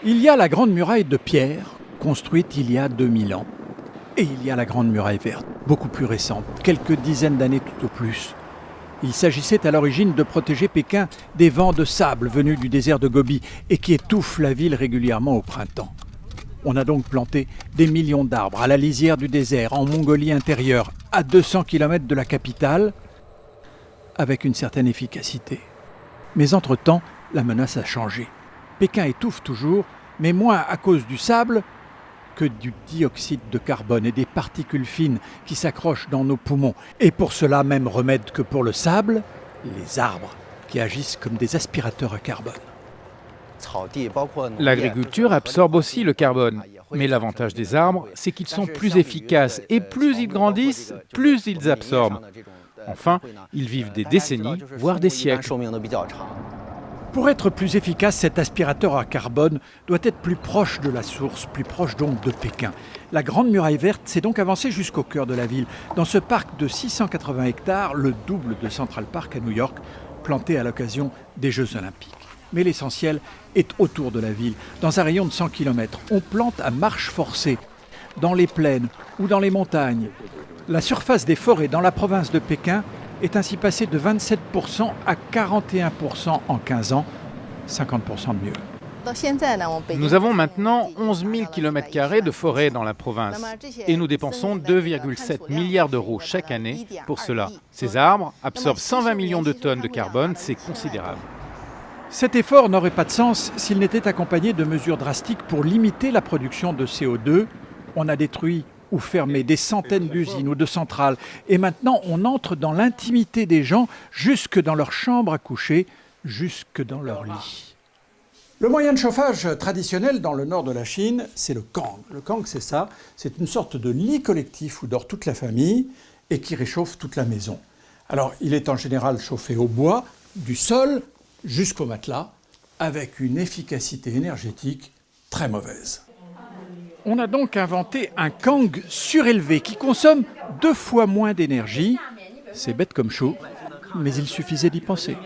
Il y a la Grande Muraille de pierre, construite il y a 2000 ans. Et il y a la Grande Muraille verte, beaucoup plus récente, quelques dizaines d'années tout au plus. Il s'agissait à l'origine de protéger Pékin des vents de sable venus du désert de Gobi et qui étouffent la ville régulièrement au printemps. On a donc planté des millions d'arbres à la lisière du désert, en Mongolie intérieure, à 200 km de la capitale, avec une certaine efficacité. Mais entre-temps, la menace a changé. Pékin étouffe toujours, mais moins à cause du sable que du dioxyde de carbone et des particules fines qui s'accrochent dans nos poumons. Et pour cela, même remède que pour le sable, les arbres qui agissent comme des aspirateurs à carbone. L'agriculture absorbe aussi le carbone. Mais l'avantage des arbres, c'est qu'ils sont plus efficaces et plus ils grandissent, plus ils absorbent. Enfin, ils vivent des décennies, voire des siècles. Pour être plus efficace, cet aspirateur à carbone doit être plus proche de la source, plus proche donc de Pékin. La Grande Muraille verte s'est donc avancée jusqu'au cœur de la ville, dans ce parc de 680 hectares, le double de Central Park à New York, planté à l'occasion des Jeux Olympiques. Mais l'essentiel est autour de la ville, dans un rayon de 100 km. On plante à marche forcée, dans les plaines ou dans les montagnes. La surface des forêts dans la province de Pékin est ainsi passée de 27% à 41% en 15 ans, 50% de mieux. Nous avons maintenant 11 000 km² de forêt dans la province et nous dépensons 2,7 milliards d'euros chaque année pour cela. Ces arbres absorbent 120 millions de tonnes de carbone, c'est considérable. Cet effort n'aurait pas de sens s'il n'était accompagné de mesures drastiques pour limiter la production de CO2. On a détruit ou fermé des centaines d'usines ou de centrales. Et maintenant, on entre dans l'intimité des gens, jusque dans leur chambre à coucher, jusque dans leur lit. Le moyen de chauffage traditionnel dans le nord de la Chine, c'est le kang. Le kang, c'est ça, c'est une sorte de lit collectif où dort toute la famille et qui réchauffe toute la maison. Alors, il est en général chauffé au bois, du sol jusqu'au matelas, avec une efficacité énergétique très mauvaise. On a donc inventé un kang surélevé qui consomme 2 fois moins d'énergie. C'est bête comme chaud, mais il suffisait d'y penser.